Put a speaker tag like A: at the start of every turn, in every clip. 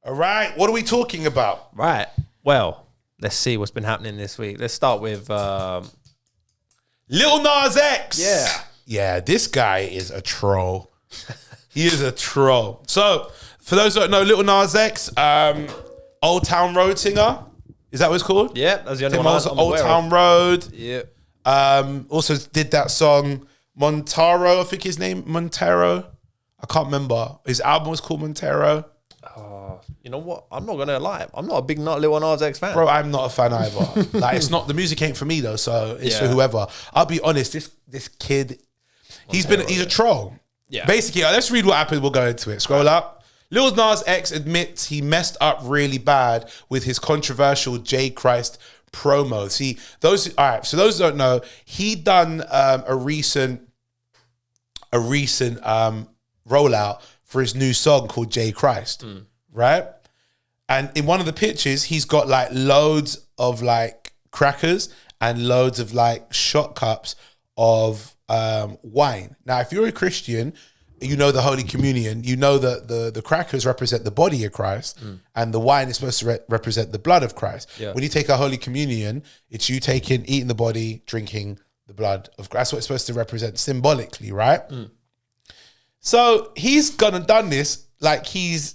A: All right, what are we talking about?
B: Right. Well, let's see what's been happening this week. Let's start with
A: Lil Nas X.
B: Yeah.
A: Yeah, this guy is a troll. He is a troll. So, for those who don't know, Lil Nas X, Old Town Road singer. Is that what it's called?
B: Yeah, that's the only
A: Tim
B: one
A: Mo's
B: I'm
A: Old
B: aware
A: Town
B: of.
A: Road.
B: Yeah.
A: Also did that song Montaro, I think his name, Montero. I can't remember. His album was called Montero.
B: You know what? I'm not gonna lie. I'm not a big Lil Nas X fan.
A: Bro, I'm not a fan either. Like, it's not, the music ain't for me though, so it's for whoever. I'll be honest, this kid, he's a troll.
B: Yeah.
A: Basically, let's read what happened. We'll go into it. Scroll up. Lil Nas X admits he messed up really bad with his controversial J Christ promo. See, all right, so those who don't know, he done a recent rollout for his new song called J Christ, right? And in one of the pictures, he's got like loads of like crackers and loads of like shot cups of wine. Now, if you're a Christian, you know the Holy Communion, you know that the crackers represent the body of Christ and the wine is supposed to represent the blood of Christ. Yeah. When you take a Holy Communion, it's you eating the body, drinking the blood of Christ. That's what it's supposed to represent symbolically, right? So he's gone and done this like he's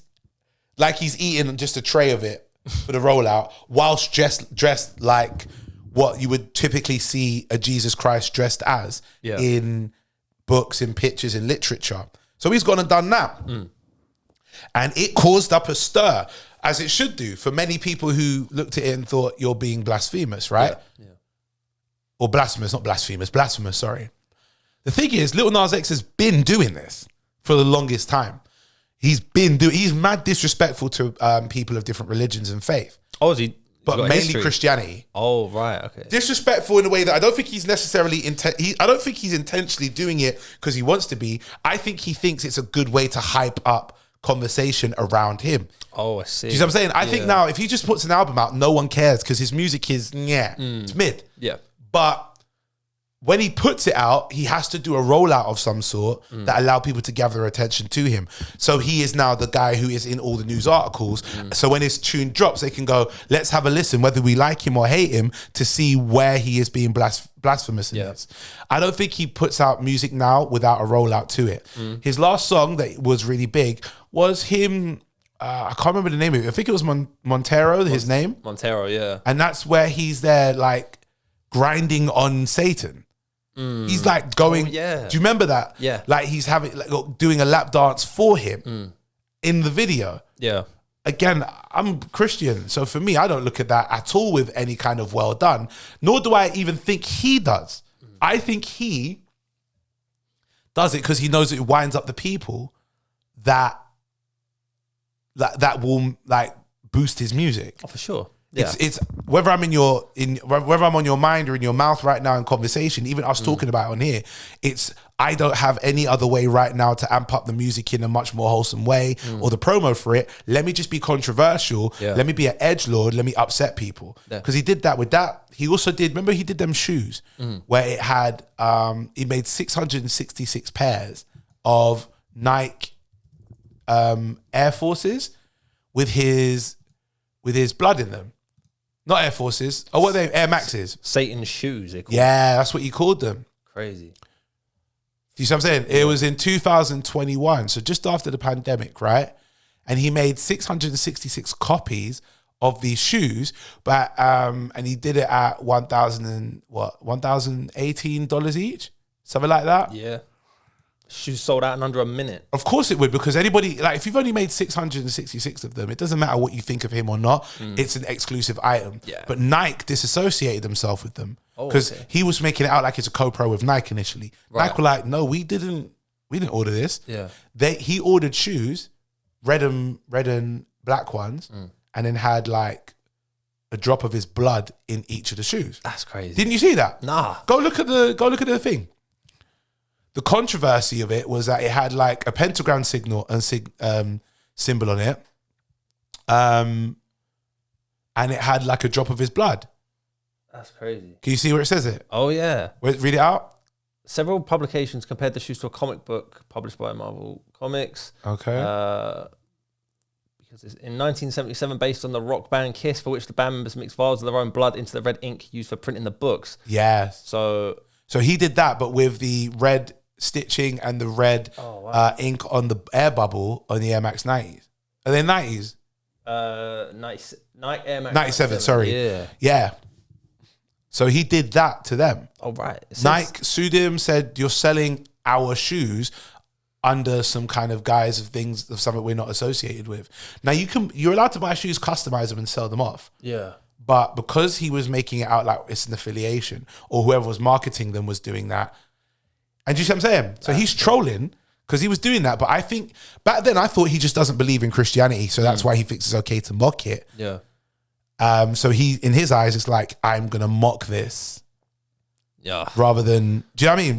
A: eating just a tray of it for the rollout, whilst dressed like what you would typically see a Jesus Christ dressed as in books, in pictures, in literature. So he's gone and done that. And it caused up a stir, as it should do, for many people who looked at it and thought you're being blasphemous, right? Yeah. Or blasphemous, not blasphemous, blasphemous, sorry. The thing is, Lil Nas X has been doing this for the longest time. He's mad disrespectful to people of different religions and faith.
B: Oh, is he?
A: But mainly Christianity.
B: Oh, right, okay.
A: Disrespectful in a way that I don't think he's necessarily I don't think he's intentionally doing it because he wants to be. I think he thinks it's a good way to hype up conversation around him.
B: Oh, I see.
A: Do you know what I'm saying? I think now if he just puts an album out, no one cares because his music is it's mid.
B: Yeah.
A: But when he puts it out, he has to do a rollout of some sort that allow people to gather attention to him. So he is now the guy who is in all the news articles. So when his tune drops, they can go, let's have a listen, whether we like him or hate him, to see where he is being blasphemous in this. I don't think he puts out music now without a rollout to it. His last song that was really big was him, I can't remember the name of it. I think it was Montero, his name.
B: Montero, yeah.
A: And that's where he's there like grinding on Satan. He's like going. Oh, yeah. Do you remember that?
B: Yeah.
A: Like he's doing a lap dance for him in the video.
B: Yeah.
A: Again, I'm Christian, so for me, I don't look at that at all with any kind of well done. Nor do I even think he does. I think he does it because he knows it winds up the people that will like boost his music.
B: Oh, for sure. Yeah.
A: It's whether I'm whether I'm on your mind or in your mouth right now in conversation, even us talking about it on here, I don't have any other way right now to amp up the music in a much more wholesome way or the promo for it. Let me just be controversial. Yeah. Let me be an edgelord. Let me upset people. Because he did that with that. He also did, remember he did them shoes where it had, he made 666 pairs of Nike Air Forces with his blood in them. Not Air Forces. Oh, what are they? Air Maxes.
B: Satan's shoes, they call
A: Yeah, that's what you called them.
B: Crazy.
A: You see what I'm saying? It was in 2021, so just after the pandemic, right? And he made 666 copies of these shoes, but and he did it at $1,018 each, something like that.
B: Yeah. Shoes sold out in under a minute.
A: Of course it would, because anybody, like if you've only made 666 of them, it doesn't matter what you think of him or not. It's an exclusive item. Yeah. But Nike disassociated himself with them because he was making it out like it's a co-pro with Nike initially. Right. Nike were like, no, we didn't order this. Yeah. He ordered shoes, red and black ones, and then had like a drop of his blood in each of the shoes.
B: That's crazy.
A: Didn't you see that?
B: Nah.
A: Go look at the thing. The controversy of it was that it had like a pentagram signal and symbol on it, and it had like a drop of his blood.
B: That's crazy.
A: Can you see where it says it?
B: Oh yeah.
A: Read it out.
B: Several publications compared the shoes to a comic book published by Marvel Comics.
A: Okay.
B: Because because it's in 1977, based on the rock band Kiss, for which the band members mixed vials of their own blood into the red ink used for printing the books.
A: Yes.
B: So
A: he did that, but with the red stitching and the red ink on the air bubble on the Air Max 90s. Are they 90s?
B: Air Max
A: 97, sorry. Yeah. So he did that to them.
B: Oh, right.
A: Nike sued him, said, you're selling our shoes under some kind of guise of things, of something we're not associated with. Now you're allowed to buy shoes, customize them and sell them off.
B: Yeah.
A: But because he was making it out like it's an affiliation, or whoever was marketing them was doing that. And do you see what I'm saying? So he's trolling because he was doing that. But I think back then I thought he just doesn't believe in Christianity. So that's why he thinks it's okay to mock it.
B: Yeah.
A: So he, in his eyes, it's like, I'm going to mock this.
B: Yeah.
A: Rather than, do you know what I mean?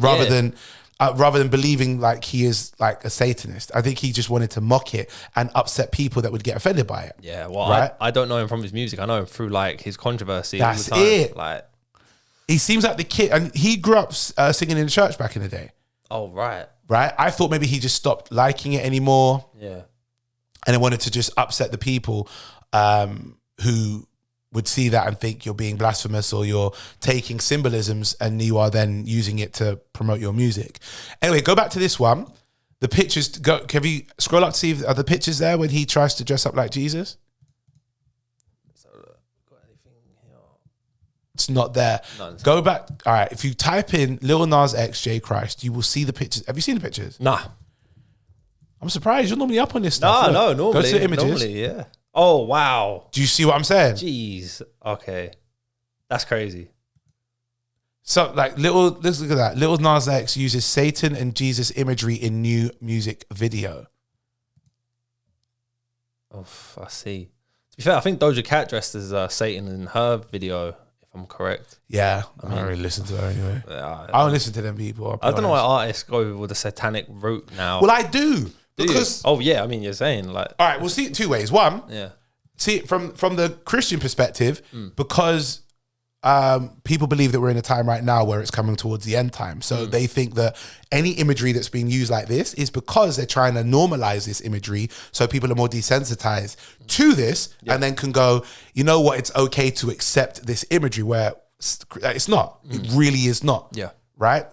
A: Rather than believing like he is like a Satanist. I think he just wanted to mock it and upset people that would get offended by it.
B: Yeah, well,
A: right?
B: I don't know him from his music. I know him through like his controversy.
A: That's
B: all the time.
A: it.
B: Like,
A: he seems like the kid, and he grew up singing in church back in the day.
B: Oh, right.
A: Right? I thought maybe he just stopped liking it anymore.
B: Yeah.
A: And he wanted to just upset the people who would see that and think you're being blasphemous or you're taking symbolisms and you are then using it to promote your music. Anyway, go back to this one. The pictures, have you scroll up to see, are the pictures there when he tries to dress up like Jesus? It's not there. Go back. All right. If you type in Lil Nas X J Christ, you will see the pictures. Have you seen the pictures?
B: Nah.
A: I'm surprised. You're normally up on this stuff.
B: No,
A: Look,
B: normally.
A: Go to the images.
B: Normally, yeah. Oh, wow.
A: Do you see what I'm saying?
B: Jeez. Okay. That's crazy.
A: So, like, let's look at that. Lil Nas X uses Satan and Jesus imagery in new music video.
B: Oh, I see. To be fair, I think Doja Cat dressed as Satan in her video, if I'm correct.
A: Yeah, I don't really listen to her anyway. I don't listen to them people.
B: I don't know why artists go with the satanic route now.
A: Well, I do. Because
B: yeah, I mean, you're saying like,
A: all right, we'll see it two ways. One,
B: yeah,
A: see it from the Christian perspective, because people believe that we're in a time right now where it's coming towards the end time. So they think that any imagery that's being used like this is because they're trying to normalize this imagery so people are more desensitized to this and then can go, you know what, it's okay to accept this imagery where it's not. It really is not.
B: Yeah.
A: Right?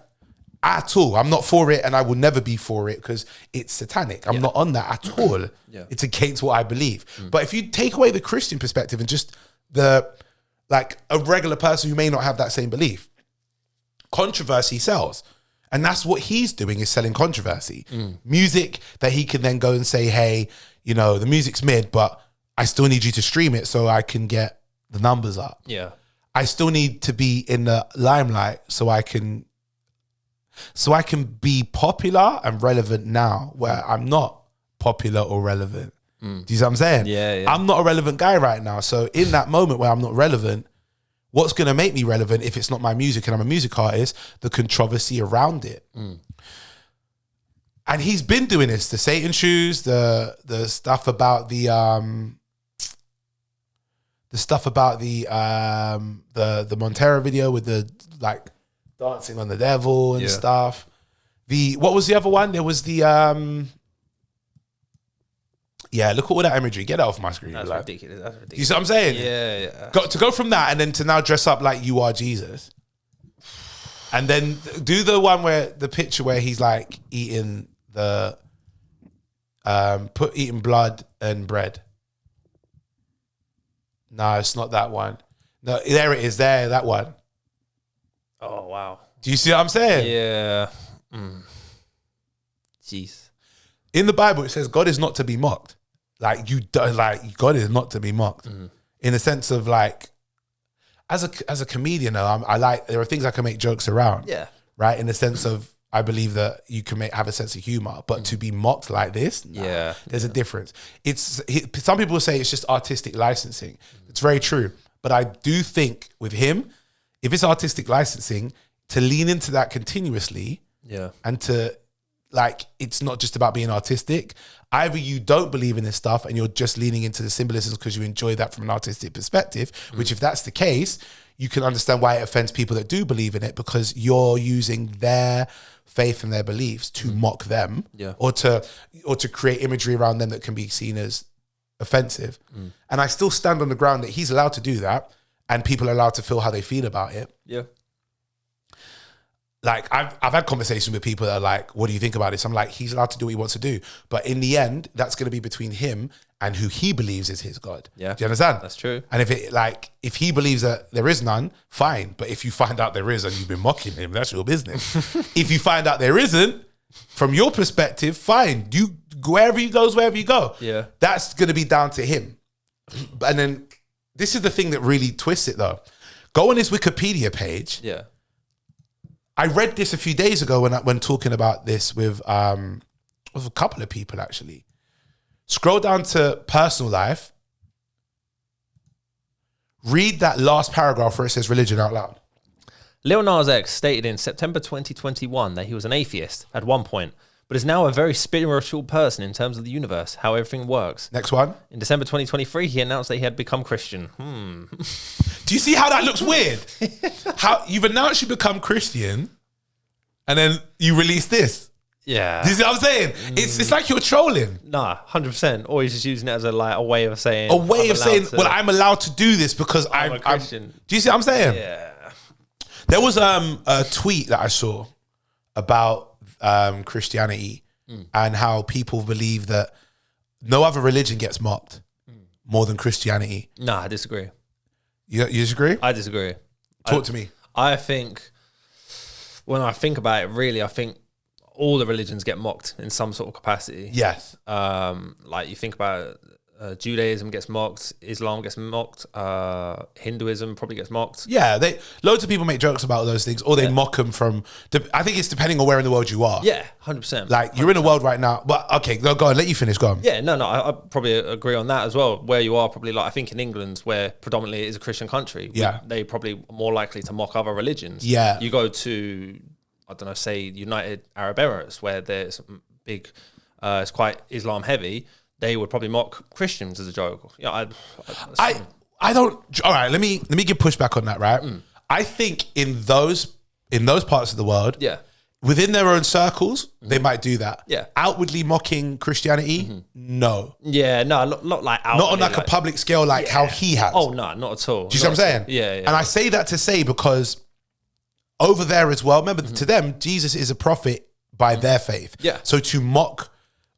A: At all. I'm not for it and I will never be for it because it's satanic. I'm not on that at all.
B: Yeah.
A: It's against what I believe. But if you take away the Christian perspective and just like a regular person who may not have that same belief, controversy sells. And that's what he's doing, is selling controversy. Music that he can then go and say, hey, you know, the music's mid, but I still need you to stream it so I can get the numbers up.
B: Yeah.
A: I still need to be in the limelight so I can be popular and relevant now where I'm not popular or relevant. Do you see what I'm saying?
B: Yeah.
A: I'm not a relevant guy right now. So in that moment where I'm not relevant, what's going to make me relevant if it's not my music and I'm a music artist? The controversy around it. And he's been doing this, the Satan shoes, the stuff about the Montero video with the like dancing on the devil and stuff. What was the other one? There was the look at all that imagery. Get that off my screen.
B: That's
A: like,
B: ridiculous. That's ridiculous.
A: You see what I'm saying?
B: Yeah.
A: To go from that and then to now dress up like you are Jesus. And then do the one where the picture where he's like eating the eating blood and bread. No, it's not that one. No, there it is. There, that one.
B: Oh wow.
A: Do you see what I'm saying?
B: Yeah. Jeez.
A: In the Bible, it says God is not to be mocked. Like God is not to be mocked. In the sense of like, as a comedian, though, I like, there are things I can make jokes around.
B: Yeah.
A: Right. In the sense of, I believe that you can have a sense of humor, but to be mocked like this, nah, there's a difference. Some people say it's just artistic licensing. It's very true, but I do think with him, if it's artistic licensing, to lean into that continuously, and to like, it's not just about being artistic. Either you don't believe in this stuff and you're just leaning into the symbolisms because you enjoy that from an artistic perspective, which if that's the case, you can understand why it offends people that do believe in it, because you're using their faith and their beliefs to mock them, or to create imagery around them that can be seen as offensive. And I still stand on the ground that he's allowed to do that and people are allowed to feel how they feel about it.
B: Yeah.
A: Like, I've had conversations with people that are like, what do you think about this? I'm like, he's allowed to do what he wants to do. But in the end, that's going to be between him and who he believes is his God.
B: Yeah.
A: Do you understand?
B: That's true.
A: And if he believes that there is none, fine. But if you find out there is and you've been mocking him, that's your business. If you find out there isn't, from your perspective, fine. You wherever you go.
B: Yeah.
A: That's going to be down to him. And then this is the thing that really twists it though. Go on his Wikipedia page.
B: Yeah.
A: I read this a few days ago when talking about this with a couple of people actually. Scroll down to personal life. Read that last paragraph where it says religion out loud.
B: Lil Nas X stated in September 2021 that he was an atheist at one point, but is now a very spiritual person in terms of the universe, how everything works.
A: Next one.
B: In December 2023, he announced that he had become Christian.
A: Do you see how that looks weird? How you've announced you become Christian and then you release this.
B: Yeah.
A: Do you see what I'm saying? It's like you're trolling.
B: Nah, 100%. Or he's just using it as a way of saying...
A: I'm allowed to do this because I'm
B: a Christian.
A: Do you see what I'm saying?
B: Yeah.
A: There was a tweet that I saw about Christianity and how people believe that no other religion gets mocked more than Christianity.
B: Nah, I disagree.
A: You disagree?
B: I disagree.
A: Talk to me.
B: I think, when I think about it, really, I think all the religions get mocked in some sort of capacity.
A: Yes.
B: Like you think about Judaism gets mocked, Islam gets mocked, Hinduism probably gets mocked.
A: Yeah, loads of people make jokes about those things, or they mock them from. I think it's depending on where in the world you are.
B: Yeah, 100%.
A: Like you're in a world right now, but okay, go on. Let you finish. Go on.
B: Yeah, no, I probably agree on that as well. Where you are, probably like I think in England, where predominantly it is a Christian country, they probably are more likely to mock other religions.
A: Yeah,
B: you go to, I don't know, say United Arab Emirates, where there's big, it's quite Islam heavy. They would probably mock Christians as a joke. Yeah,
A: I don't. All right, let me give pushback on that. Right, I think in those parts of the world, within their own circles, they might do that.
B: Yeah,
A: outwardly mocking Christianity, no.
B: Yeah, no, not like outwardly,
A: not on like a public scale, like how he has.
B: Oh no, not at all.
A: Do you see what I'm saying?
B: Yeah.
A: And I say that to say because over there as well, remember to them, Jesus is a prophet by their faith.
B: Yeah.
A: So to mock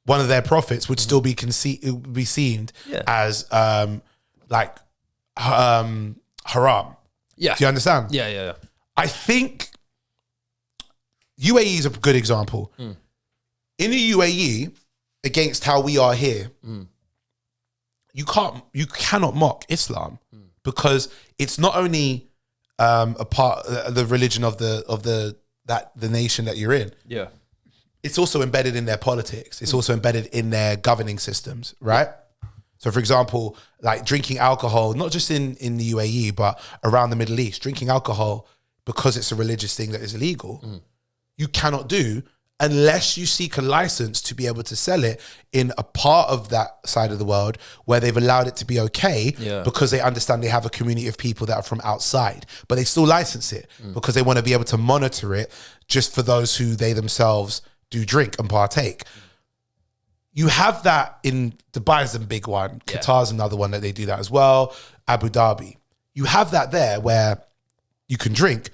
A: one of their prophets would still be seen as haram.
B: Yeah.
A: Do you understand?
B: Yeah.
A: I think UAE is a good example. In the UAE, against how we are here, you cannot mock Islam because it's not only a part the religion of the nation that you're in.
B: Yeah.
A: It's also embedded in their politics. It's also embedded in their governing systems, right? So, for example, like drinking alcohol, not just in the UAE, but around the Middle East, drinking alcohol because it's a religious thing that is illegal, you cannot do unless you seek a license to be able to sell it in a part of that side of the world where they've allowed it to be okay because they understand they have a community of people that are from outside, but they still license it because they want to be able to monitor it just for those who they themselves do drink and partake. You have that in Dubai's a big one. Qatar's another one that they do that as well. Abu Dhabi. You have that there where you can drink,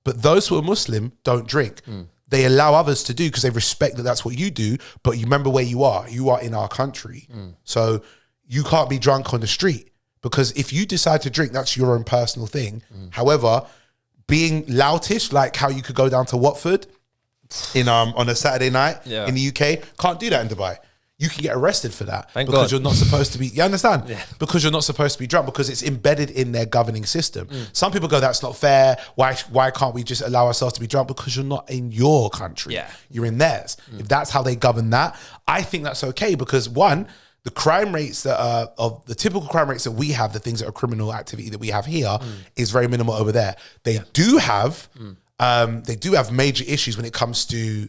A: but those who are Muslim don't drink. They allow others to do because they respect that that's what you do, but you remember where you are. You are in our country. So you can't be drunk on the street because if you decide to drink, that's your own personal thing. However, being loutish, like how you could go down to Watford on a Saturday night in the UK, can't do that in Dubai. You can get arrested for that because you're not supposed to be. You understand? Yeah. Because you're not supposed to be drunk because it's embedded in their governing system. Some people go, "That's not fair. Why can't we just allow ourselves to be drunk?" Because you're not in your country. Yeah. You're in theirs. If that's how they govern that, I think that's okay because one, the crime rates that are of the typical crime rates that we have, the things that are criminal activity that we have here, is very minimal over there. They do have major issues when it comes to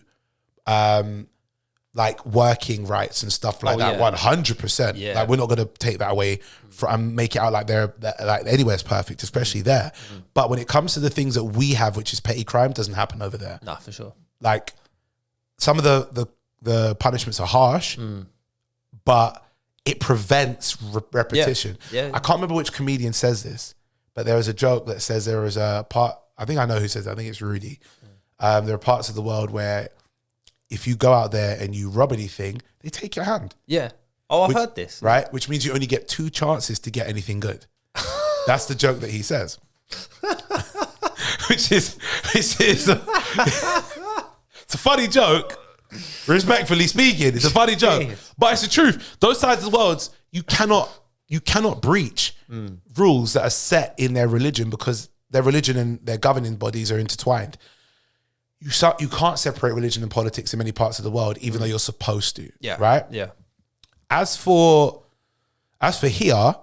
A: like working rights and stuff like that. 100%. Yeah. Like we're not going to take that away and make it out like they're like anywhere's perfect, especially there. But when it comes to the things that we have, which is petty crime, doesn't happen over there.
B: Nah, for sure.
A: Like some of the punishments are harsh, but it prevents repetition.
B: Yeah.
A: I can't remember which comedian says this, but there was a joke that says there was a part, I think I know who says it, I think it's Rudy. There are parts of the world where if you go out there and you rob anything, they take your hand.
B: Yeah. Oh, I've heard this.
A: Right? Which means you only get 2 chances to get anything good. That's the joke that he says. which is it's a funny joke. Respectfully speaking, it's a funny joke, but it's the truth. Those sides of the world, you cannot breach rules that are set in their religion because their religion and their governing bodies are intertwined. You can't separate religion and politics in many parts of the world, even though you're supposed to.
B: Yeah.
A: Right.
B: Yeah.
A: As for here,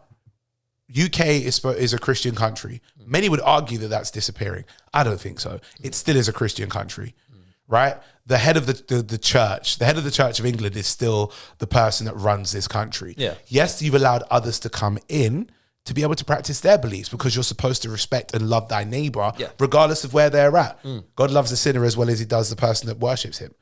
A: UK is a Christian country. Many would argue that that's disappearing. I don't think so. It still is a Christian country, right? The head of the church, the head of the Church of England is still the person that runs this country.
B: Yeah.
A: Yes, you've allowed others to come in to be able to practice their beliefs because you're supposed to respect and love thy neighbor regardless of where they're at. God loves the sinner as well as he does the person that worships him.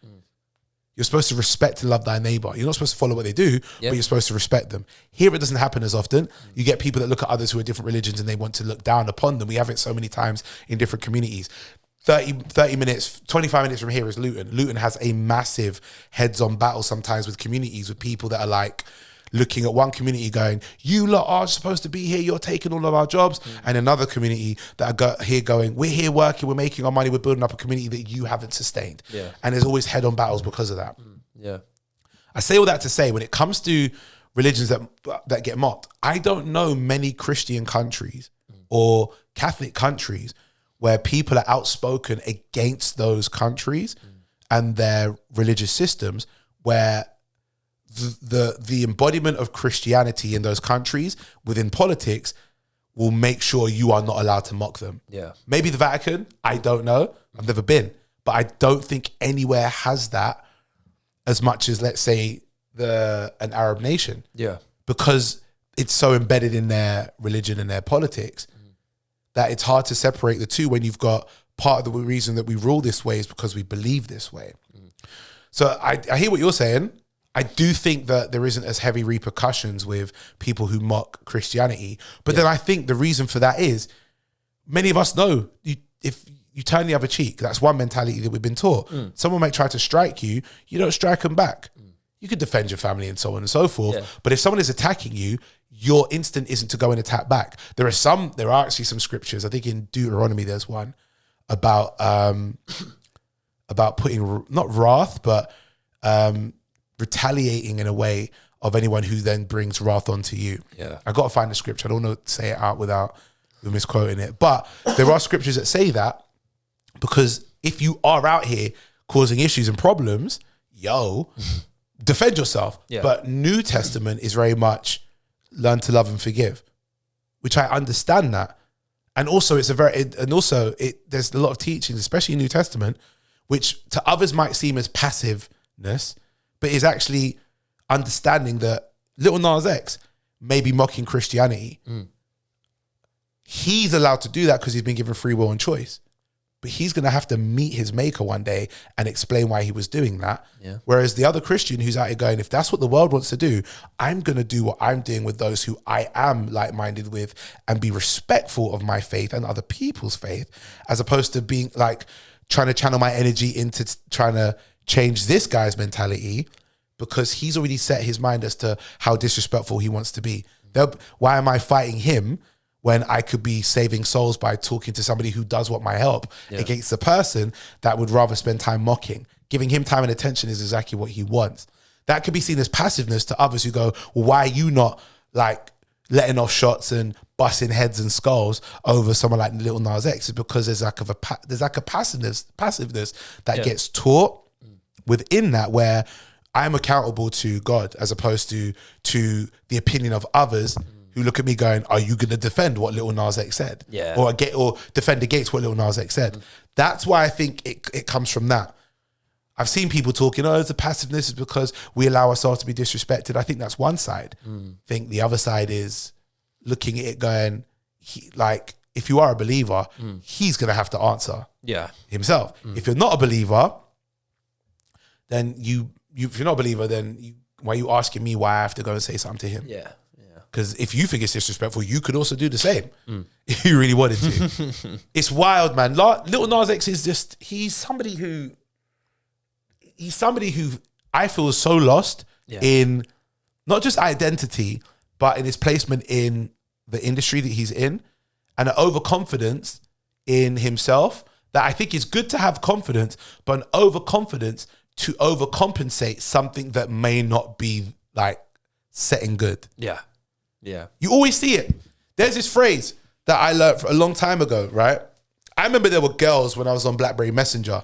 A: You're supposed to respect and love thy neighbor. You're not supposed to follow what they do, but you're supposed to respect them. Here, it doesn't happen as often. You get people that look at others who are different religions and they want to look down upon them. We have it so many times in different communities. 30 minutes, 25 minutes from here is Luton. Luton has a massive heads-on battle sometimes with communities, with people that are like looking at one community going, you lot are supposed to be here, you're taking all of our jobs. And another community that are here going, we're here working, we're making our money, we're building up a community that you haven't sustained. Yeah. And there's always head-on battles because of that.
B: Yeah.
A: I say all that to say, when it comes to religions that get mocked, I don't know many Christian countries or Catholic countries where people are outspoken against those countries and their religious systems, where the embodiment of Christianity in those countries within politics will make sure you are not allowed to mock them. Yeah. Maybe the Vatican, I don't know. I've never been. But I don't think anywhere has that as much as, let's say, an Arab nation. Yeah. Because it's so embedded in their religion and their politics that it's hard to separate the two when you've got part of the reason that we rule this way is because we believe this way. So I hear what you're saying. I do think that there isn't as heavy repercussions with people who mock Christianity. But then I think the reason for that is many of us know if you turn the other cheek, that's one mentality that we've been taught. Someone might try to strike you, you don't strike them back. You could defend your family and so on and so forth. Yeah. But if someone is attacking you, your instinct isn't to go and attack back. There are actually some scriptures, I think in Deuteronomy there's one about putting, not wrath, but retaliating in a way of anyone who then brings wrath onto you. Yeah. I got to find the scripture. I don't want to say it out without misquoting it. But there are scriptures that say that, because if you are out here causing issues and problems, defend yourself. Yeah. But New Testament is very much learn to love and forgive, which I understand that. And also there's a lot of teachings, especially in New Testament, which to others might seem as passiveness, but is actually understanding that Little Nas X may be mocking Christianity. He's allowed to do that because he's been given free will and choice. But he's going to have to meet his maker one day and explain why he was doing that. Yeah. Whereas the other Christian who's out here going, if that's what the world wants to do, I'm going to do what I'm doing with those who I am like-minded with and be respectful of my faith and other people's faith, as opposed to being like trying to channel my energy into trying to change this guy's mentality, because he's already set his mind as to how disrespectful he wants to be. Why am I fighting him when I could be saving souls by talking to somebody who does want my help against the person that would rather spend time mocking? Giving him time and attention is exactly what he wants. That could be seen as passiveness to others who go, well, why are you not like letting off shots and busting heads and skulls over someone like Little Nas X? It's because there's like a passiveness that gets taught within that, where I'm accountable to God as opposed to the opinion of others who look at me going, are you going to defend what Little Nas X said? Yeah. Or defend against what Little Nas X said? That's why I think it comes from that. I've seen people talking, it's a passiveness is because we allow ourselves to be disrespected. I think that's one side. I think the other side is looking at it going, if you are a believer, he's going to have to answer himself. If you're not a believer, then if you're not a believer, then you asking me why I have to go and say something to him?
B: Yeah.
A: Because if you think it's disrespectful, you could also do the same if you really wanted to. It's wild, man. Lil Nas X is just, he's somebody who I feel is so lost in not just identity, but in his placement in the industry that he's in, and an overconfidence in himself that I think is good to have confidence, but an overconfidence to overcompensate something that may not be like setting good.
B: Yeah.
A: You always see it. There's this phrase that I learned a long time ago, right? I remember there were girls when I was on BlackBerry Messenger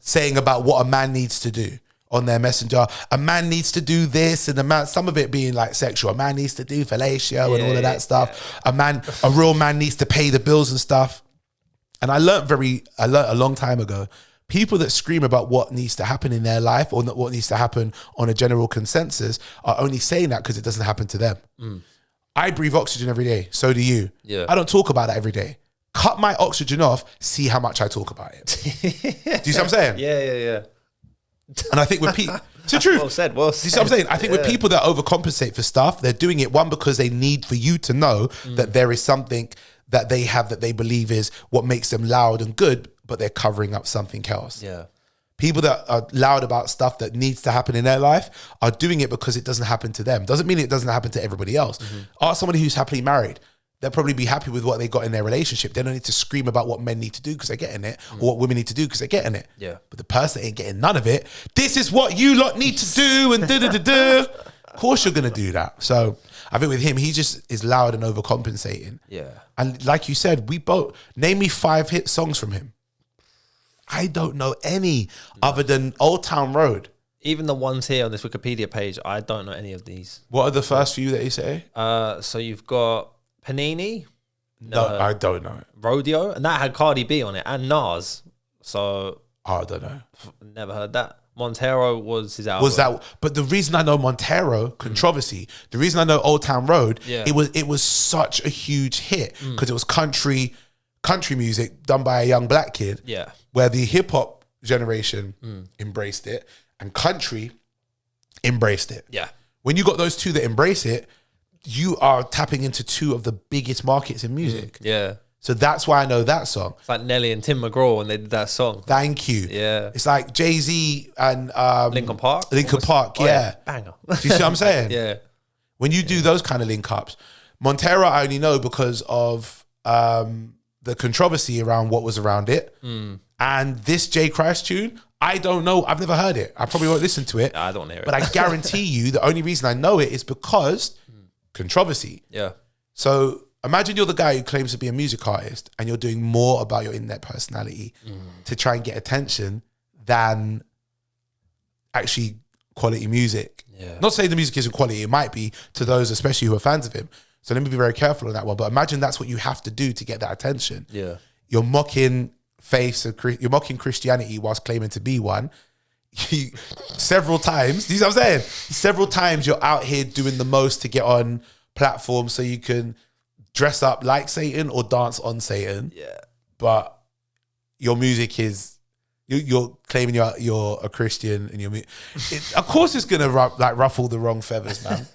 A: saying about what a man needs to do on their Messenger. A man needs to do this, and some of it being like sexual. A man needs to do fellatio and all of that stuff. A real man needs to pay the bills and stuff. And I learned a long time ago, people that scream about what needs to happen in their life or what needs to happen on a general consensus are only saying that because it doesn't happen to them. I breathe oxygen every day. So do you.
B: Yeah.
A: I don't talk about that every day. Cut my oxygen off, see how much I talk about it. Do you see what I'm saying?
B: Yeah.
A: And I think with people, it's the truth.
B: Well said.
A: Do you see what I'm saying? I think with people that overcompensate for stuff, they're doing it, one, because they need for you to know that there is something that they have that they believe is what makes them loud and good, but they're covering up something else.
B: Yeah.
A: People that are loud about stuff that needs to happen in their life are doing it because it doesn't happen to them. Doesn't mean it doesn't happen to everybody else. Ask somebody who's happily married. They'll probably be happy with what they got in their relationship. They don't need to scream about what men need to do because they're getting it, or what women need to do because they're getting it.
B: Yeah.
A: But the person that ain't getting none of it, this is what you lot need to do, and da-da-da-da. Of course you're going to do that. So I think with him, he just is loud and overcompensating.
B: Yeah.
A: And like you said, we both, name me 5 hit songs from him. I don't know any other than Old Town Road.
B: Even the ones here on this Wikipedia page, I don't know any of these.
A: What are the first few that you say?
B: So you've got Panini.
A: No, I don't know.
B: Rodeo, and that had Cardi B on it, and Nas. So
A: I don't know.
B: Never heard that. Montero was his album.
A: Was that? But the reason I know Montero, Controversy. The reason I know Old Town Road, it was such a huge hit because it was country music done by a young black kid.
B: Yeah.
A: Where the hip hop generation embraced it and country embraced it.
B: Yeah.
A: When you got those two that embrace it, you are tapping into two of the biggest markets in music.
B: Yeah.
A: So that's why I know that song.
B: It's like Nelly and Tim McGraw when they did that song.
A: Thank you.
B: Yeah.
A: It's like Jay-Z and
B: Linkin Park.
A: Linkin Park, yeah.
B: Banger.
A: Do you see what I'm saying?
B: Yeah.
A: When you do those kind of link ups, Montero I only know because of the controversy around what was around it. And this J. Christ tune, I don't know. I've never heard it. I probably won't listen to it.
B: I don't hear it.
A: But I guarantee you the only reason I know it is because controversy.
B: Yeah.
A: So imagine you're the guy who claims to be a music artist and you're doing more about your internet personality to try and get attention than actually quality music.
B: Yeah.
A: Not saying the music isn't quality, it might be to those especially who are fans of him. So let me be very careful on that one. But imagine that's what you have to do to get that attention.
B: Yeah.
A: You're mocking faiths, you're mocking Christianity whilst claiming to be one. Several times, you know what I'm saying? Several times you're out here doing the most to get on platforms so you can dress up like Satan or dance on Satan.
B: Yeah.
A: But your music is, you're claiming you're a Christian and of course it's gonna ruffle the wrong feathers, man.